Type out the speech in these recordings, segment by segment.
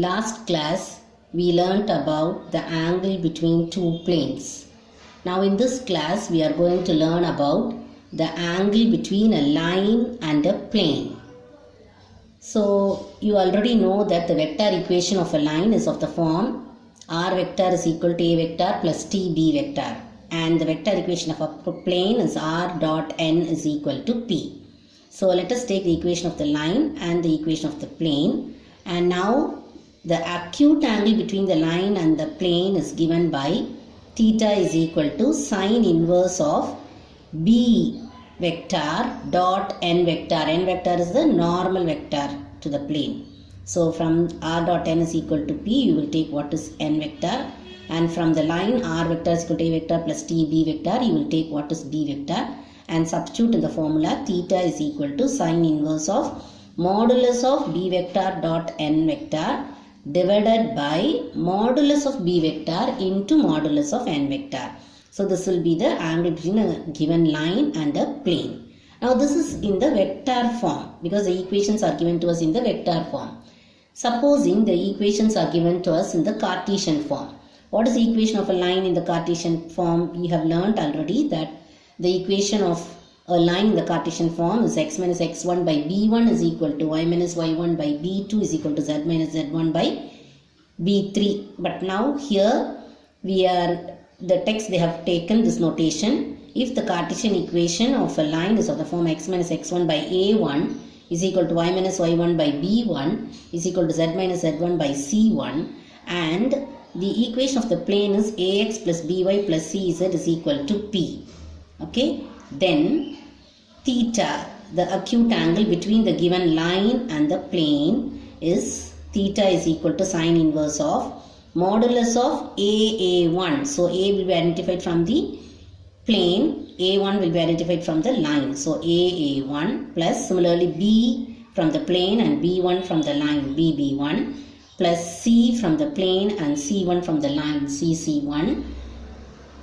Last class we learnt about the angle between two planes. Now in this class we are going to learn about the angle between a line and a plane. So you already know that the vector equation of a line is of the form r vector is equal to a vector plus tb vector, and the vector equation of a plane is r dot n is equal to p. So let us take the equation of the line and the equation of the plane, and now the acute angle between the line and the plane is given by theta is equal to sine inverse of b vector dot n vector. N vector is the normal vector to the plane. So from r dot n is equal to p, you will take what is n vector, and from the line r vector is equal to a vector plus tb vector, you will take what is b vector and substitute in the formula theta is equal to sine inverse of modulus of b vector dot n vector divided by modulus of b vector into modulus of n vector. So this will be the angle between a given line and a plane. Now this is in the vector form because the equations are given to us in the vector form. Supposing the equations are given to us in the Cartesian form. What is the equation of a line in the Cartesian form? We have learnt already that the equation of a line in the Cartesian form is x minus x1 by b1 is equal to y minus y1 by b2 is equal to z minus z1 by b3. But now here the text they have taken this notation. If the Cartesian equation of a line is of the form x minus x1 by a1 is equal to y minus y1 by b1 is equal to z minus z1 by c1, and the equation of the plane is ax plus by plus cz is equal to p. Okay, then theta, the acute angle between the given line and the plane, is theta is equal to sine inverse of modulus of a1. So a will be identified from the plane, a1 will be identified from the line. So a1 plus similarly b from the plane and b1 from the line, bb1 plus c from the plane and c1 from the line, cc1,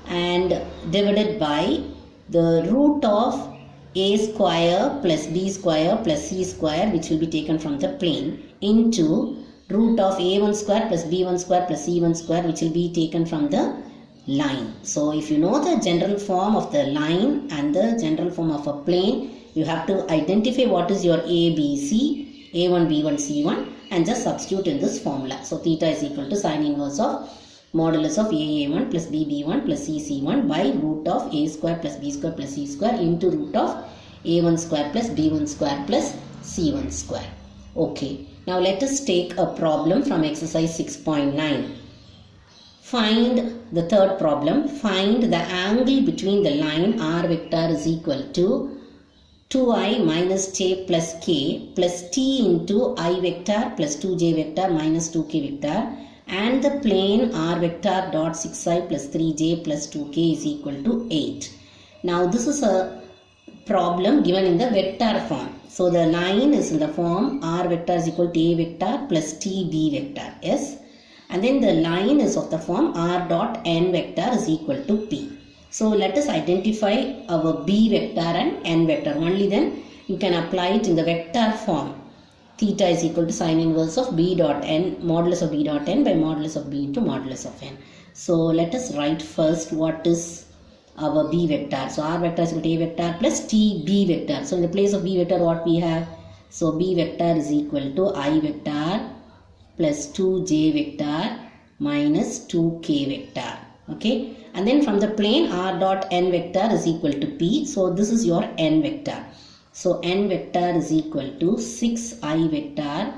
and divided by the root of a square plus b square plus c square, which will be taken from the plane, into root of a1 square plus b1 square plus c1 square, which will be taken from the line. So if you know the general form of the line and the general form of a plane, you have to identify what is your a, b, c, a1, b1, c1, and just substitute in this formula. So theta is equal to sine inverse of modulus of a1 plus bb1 plus cc1 by root of a square plus b square plus c square into root of a1 square plus b1 square plus c1 square. Okay, now let us take a problem from exercise 6.9. Find the third problem. Find the angle between the line r vector is equal to 2i minus j plus k plus t into I vector plus 2j vector minus 2k vector and the plane r vector dot 6i plus 3j plus 2k is equal to 8. Now this is a problem given in the vector form. So the line is in the form r vector is equal to a vector plus tb vector, yes, and then the line is of the form r dot n vector is equal to p. So let us identify our b vector and n vector. Only then you can apply it in the vector form. Theta is equal to sine inverse of b dot n, modulus of b dot n by modulus of b into modulus of n. So let us write first what is our b vector. So r vector is equal to a vector plus tb vector. So in the place of b vector what we have? So b vector is equal to I vector plus 2j vector minus 2k vector. Okay, and then from the plane r dot n vector is equal to p. So this is your n vector. So n vector is equal to 6i vector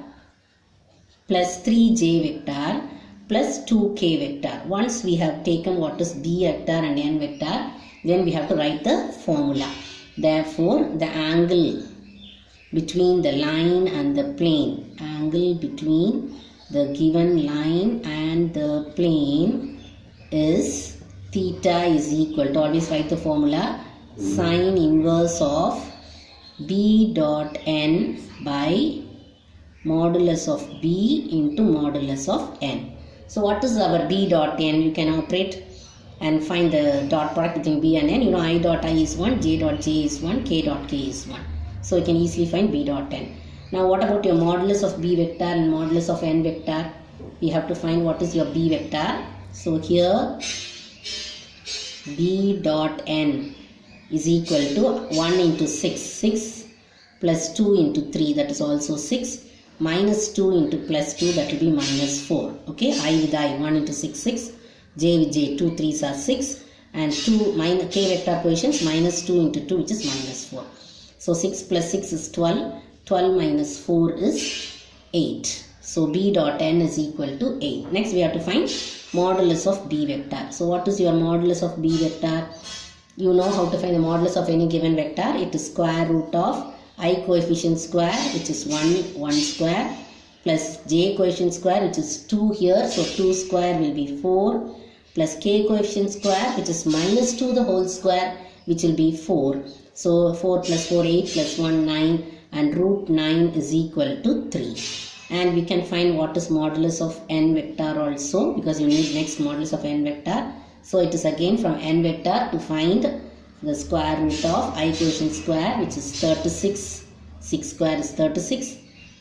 plus 3j vector plus 2k vector. Once we have taken what is b vector and n vector, then we have to write the formula. Therefore, the angle between the line and the plane, angle between the given line and the plane is theta is equal to, always write the formula, sine inverse of b dot n by modulus of b into modulus of n. So what is our b dot n? You can operate and find the dot product between b and n. You know I dot I is 1, j dot j is 1, k dot k is 1. So you can easily find b dot n. Now what about your modulus of b vector and modulus of n vector? we have to find what is your B vector. So here B dot n is equal to 1 into 6. 6 plus 2 into 3, that is also 6. Minus 2 into plus 2, that will be minus 4. Okay, I with I, 1 into 6, 6. J with J, 2 3s are 6. And 2 minus k vector coefficients, minus 2 into 2, which is minus 4. So 6 plus 6 is 12. 12 minus 4 is 8. So B dot n is equal to 8. Next we have to find modulus of B vector. So what is your modulus of B vector? You know how to find the modulus of any given vector. It is square root of I coefficient square, which is 1 square, plus j coefficient square, which is 2 here. So 2 square will be 4, plus k coefficient square, which is minus 2 the whole square, which will be 4. So 4 plus 4, 8 plus 1, 9, and root 9 is equal to 3. And we can find what is modulus of n vector also, because you need next modulus of n vector. So it is again from n vector to find the square root of I coefficient square, which is 36. 6 square is 36,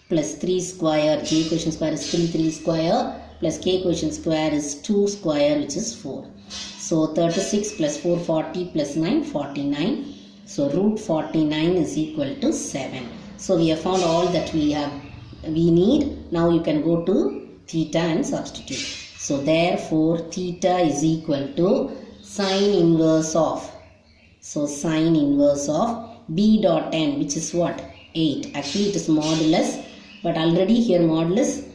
plus 3 square, j coefficient square is 3 square, plus k coefficient square is 2 square, which is 4. So 36 plus 4, 40, plus 9, 49. So root 49 is equal to 7. So we have found all that we need. Now you can go to theta and substitute. So therefore theta is equal to sine inverse of. So sine inverse of B dot n, which is what? 8. Actually it is modulus, but already here modulus,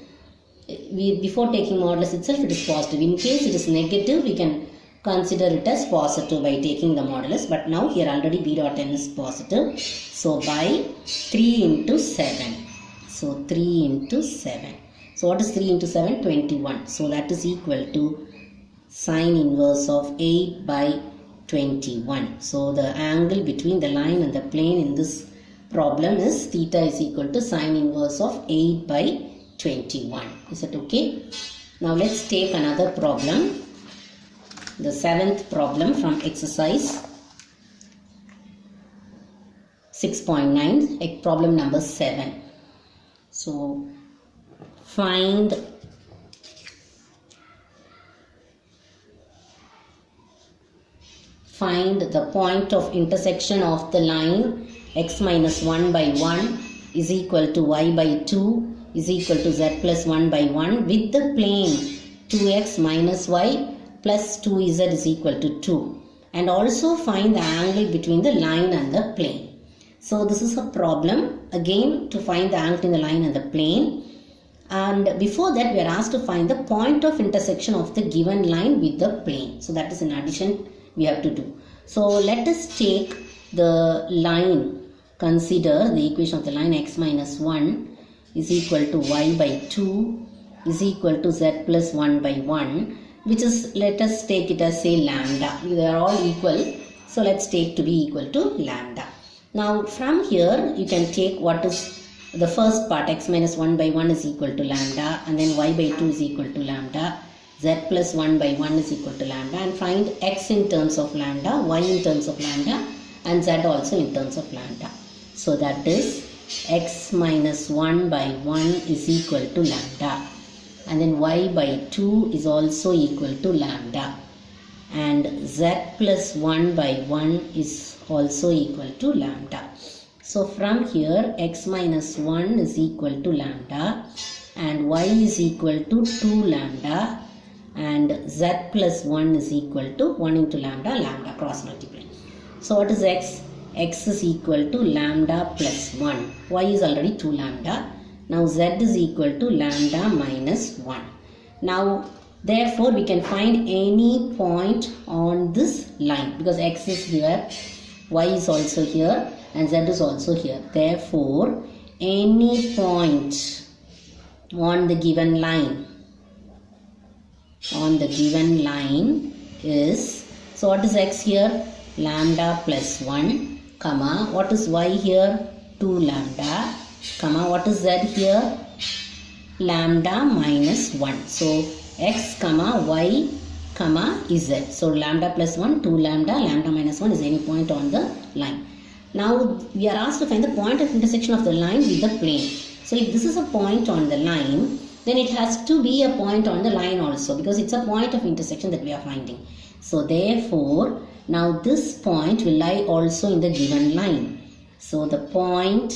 before taking modulus itself it is positive. In case it is negative, we can consider it as positive by taking the modulus, but now here already B dot n is positive. So by 3 into 7. So 3 into 7. So what is 3 into 7? 21. So that is equal to sine inverse of 8 by 21. So the angle between the line and the plane in this problem is theta is equal to sine inverse of 8 by 21. Is that okay? Now let's take another problem. The 7th problem from exercise 6.9, problem number 7. So find the point of intersection of the line x minus 1 by 1 is equal to y by 2 is equal to z plus 1 by 1 with the plane 2x minus y plus 2z is equal to 2, and also find the angle between the line and the plane. So this is a problem again to find the angle between the line and the plane, and before that we are asked to find the point of intersection of the given line with the plane. So that is in addition we have to do. So let us take the line, consider the equation of the line x minus 1 is equal to y by 2 is equal to z plus 1 by 1, which is, let us take it as say lambda. They are all equal, so let's take to be equal to lambda. Now from here you can take what is the first part, x minus 1 by 1 is equal to lambda, and then y by 2 is equal to lambda, z plus 1 by 1 is equal to lambda, and find x in terms of lambda, y in terms of lambda, and z also in terms of lambda. So that is x minus 1 by 1 is equal to lambda, and then y by 2 is also equal to lambda, and z plus 1 by 1 is also equal to lambda. So from here x minus 1 is equal to lambda, and y is equal to 2 lambda, and z plus 1 is equal to 1 into lambda, lambda cross multiply. So what is x? X is equal to lambda plus 1. Y is already 2 lambda. Now z is equal to lambda minus 1. Now therefore we can find any point on this line, because x is here, y is also here, and z is also here. Therefore any point on the given line is, so what is x here? Lambda plus 1, comma, what is y here? 2 lambda, comma, what is z here? Lambda minus 1. So x comma y comma z. So lambda plus 1, 2 lambda, lambda minus 1 is any point on the line. Now we are asked to find the point of intersection of the line with the plane. So if this is a point on the line, then it has to be a point on the line also, because it's a point of intersection that we are finding. So therefore, now this point will lie also in the given line. So the point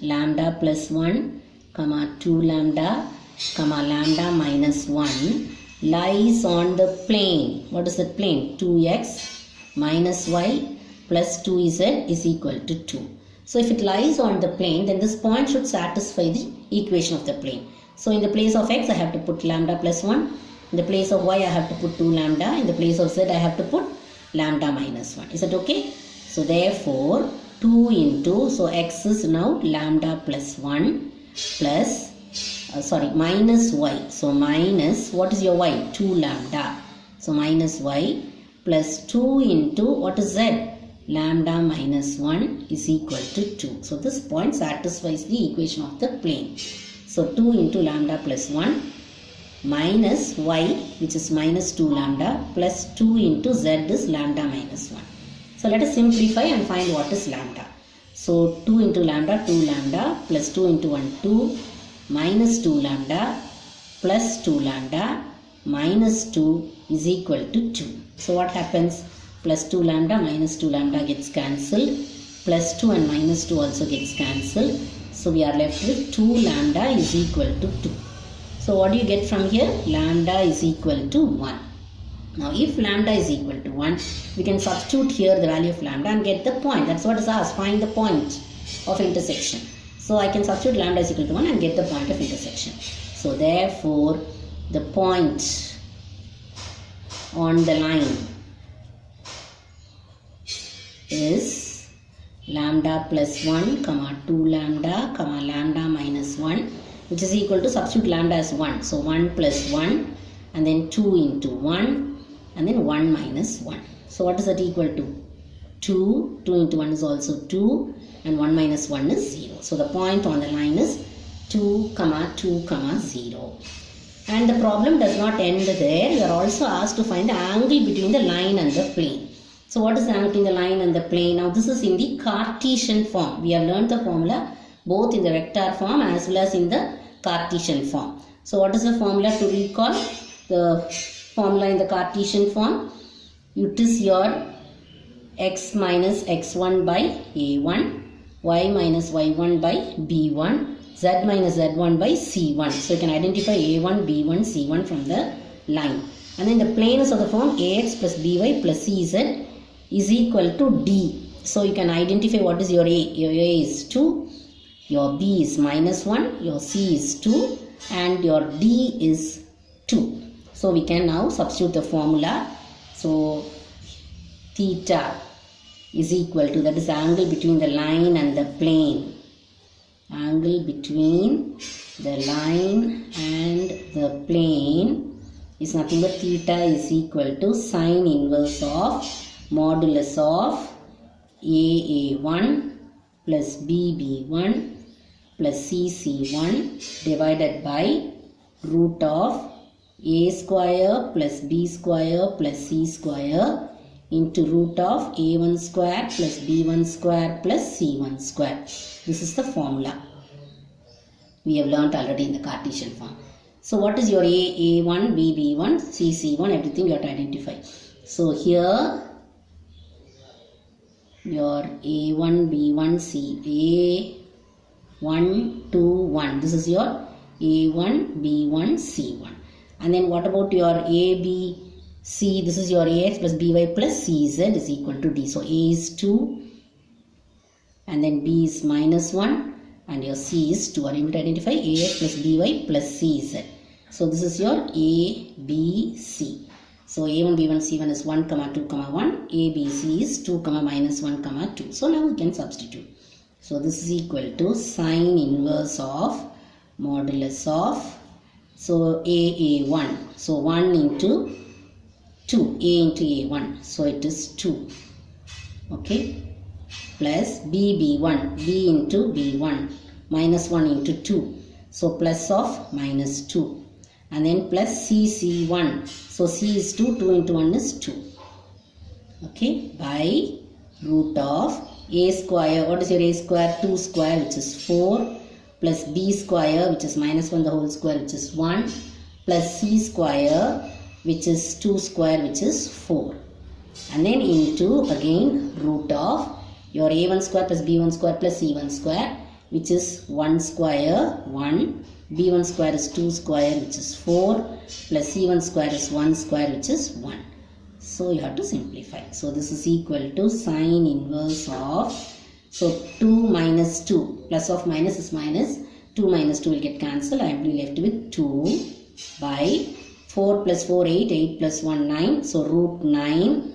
lambda plus 1, comma 2 lambda, comma lambda minus 1 lies on the plane. What is that plane? 2x minus y plus 2z is equal to 2. So if it lies on the plane, then this point should satisfy the equation of the plane. So in the place of x, I have to put lambda plus 1. In the place of y, I have to put 2 lambda. In the place of z, I have to put lambda minus 1. Is that okay? So therefore, 2 into, so x is now lambda plus 1 plus, minus y. So minus, what is your y? 2 lambda. So minus y plus 2 into, what is z? Lambda minus 1 is equal to 2. So this point satisfies the equation of the plane. So 2 into lambda plus 1 minus y, which is minus 2 lambda, plus 2 into z is lambda minus 1. So let us simplify and find what is lambda. So 2 into lambda, 2 lambda, plus 2 into 1, 2, minus 2 lambda, plus 2 lambda, minus 2 is equal to 2. So what happens? Plus 2 lambda minus 2 lambda gets cancelled. Plus 2 and minus 2 also gets cancelled. So we are left with 2 lambda is equal to 2. So what do you get from here? Lambda is equal to 1. Now if lambda is equal to 1, we can substitute here the value of lambda and get the point. That's what is asked. Find the point of intersection. So I can substitute lambda is equal to 1 and get the point of intersection. So therefore, the point on the line is lambda plus 1, comma 2 lambda, comma lambda minus 1, which is equal to, substitute lambda as 1. So 1 plus 1 and then 2 into 1 and then 1 minus 1. So what is that equal to? 2. 2 into 1 is also 2 and 1 minus 1 is 0. So the point on the line is 2, 2, 0. And the problem does not end there. You are also asked to find the angle between the line and the plane. So what is the angle between the line and the plane? Now this is in the Cartesian form. We have learned the formula both in the vector form as well as in the Cartesian form. So what is the formula to recall? The formula in the Cartesian form, it is your x minus x1 by a1, y minus y1 by b1, z minus z1 by c1. So you can identify a1, b1, c1 from the line. And then the plane is of the form ax plus by plus cz is equal to d. So you can identify what is your a. Your a is 2, your b is minus 1, your c is 2 and your d is 2. So we can now substitute the formula. So theta is equal to, that is angle between the line and the plane. Angle between the line and the plane is nothing but theta is equal to sine inverse of modulus of AA1 plus BB1 plus CC1 divided by root of a square plus b square plus c square into root of a1 square plus b1 square plus c1 square. This is the formula we have learnt already in the Cartesian form. So what is your a1, b, b1, c, c1, everything you have to identify. So here your a1, b1, c, a1, 2, 1. This is your a1, b1, c1. And then what about your a, b, c? This is your ax plus by plus cz is equal to d. So a is 2 and then b is minus 1 and your c is 2. Are you able to identify ax plus by plus cz? So this is your a, b, c. So a1, b1, c1 is 1, 2, 1. A, b, c is 2, minus 1, 2. So now we can substitute. So this is equal to sine inverse of modulus of, so a1. So 1 into 2, a into a1. So it is 2. Okay. Plus b1, b into b1. Minus 1 into 2. So plus of minus 2. And then plus c1. So c is 2, 2 into 1 is 2. Okay. By root of a square. What is your a square? 2 square, which is 4. plus b square which is minus 1 the whole square which is 1 plus c square which is 2 square which is 4. And then into again root of your a1 square plus b1 square plus c1 square which is 1 square 1, b1 square is 2 square which is 4 plus c1 square is 1 square which is 1. So you have to simplify. So this is equal to sine inverse of, so 2 minus 2, plus of minus is minus, 2 minus 2 will get cancelled. I will be left with 2 by 4 plus 4 8, 8 plus 1 9, so root 9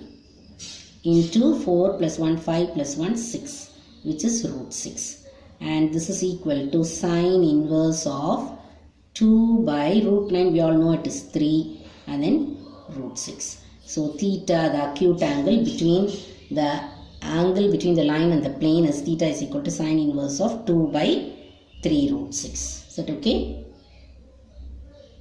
into 4 plus 1 5 plus 1 6 which is root 6. And this is equal to sine inverse of 2 by root 9, we all know it is 3 and then root 6. So theta, the acute angle between the line and the plane is theta is equal to sine inverse of 2 by 3 root 6. Is that okay?